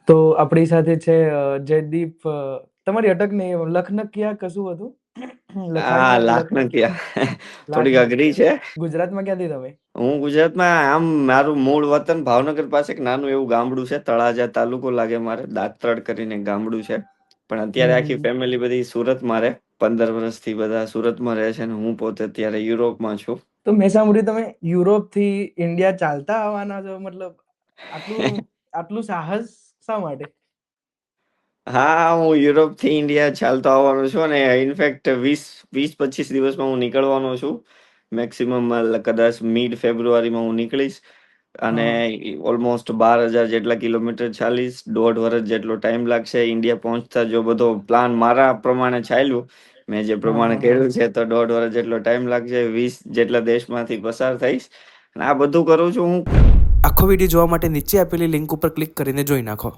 તો આપણી સાથે છે જયદીપ. તમારી અટક નહીં, લખનકિયા કશું હતું? હા, લાખનકિયા થોડીક અઘરી લાખનકિયા. છે. ગુજરાતમાં ક્યાંથી તમે? હું ગુજરાતમાં આમ મારું મૂળ વતન ભાવનગર પાસે એક નાનું એવું ગામડું છે, તળાજા તાલુકો લાગે મારે, દાંતરડ કરીને એક ગામડું છે. પણ અત્યારે આખી ફેમિલી બધી સુરતમાં રહે. 15 વર્ષથી બધા સુરતમાં રહે છે અને હું પોતે અત્યારે યુરોપમાં છું. તો મેં સાંભળ્યું તમે યુરોપ થી ઇન્ડિયા ચાલતા આવવાના છો, મતલબ આટલું આટલું સાહસ શા માટે? હા, હું યુરોપ થી ઇન્ડિયા ચાલતો આવવાનો છું અને ઇનફેક્ટ 20-25 દિવસમાં હું નીકળવાનો છું. મેક્સિમમ કદાચ મિડ ફેબ્રુઆરીમાં હું નીકળીશ અને ઓલમોસ્ટ 12,000 જેટલા કિલોમીટર ચાલીશ. 1.5 વર્ષ જેટલો ટાઈમ લાગશે ઇન્ડિયા પહોંચતા, જો બધો પ્લાન મારા પ્રમાણે ચાલ્યું, મેં જે પ્રમાણે કર્યું છે, તો 1.5 વર્ષ જેટલો ટાઈમ લાગશે. 20 જેટલા દેશમાંથી પસાર થઈશ અને આ બધું કરું છું હું. આખો વિડીયો જોવા માટે નીચે આપેલી લિંક ઉપર ક્લિક કરીને જોઈ નાખો.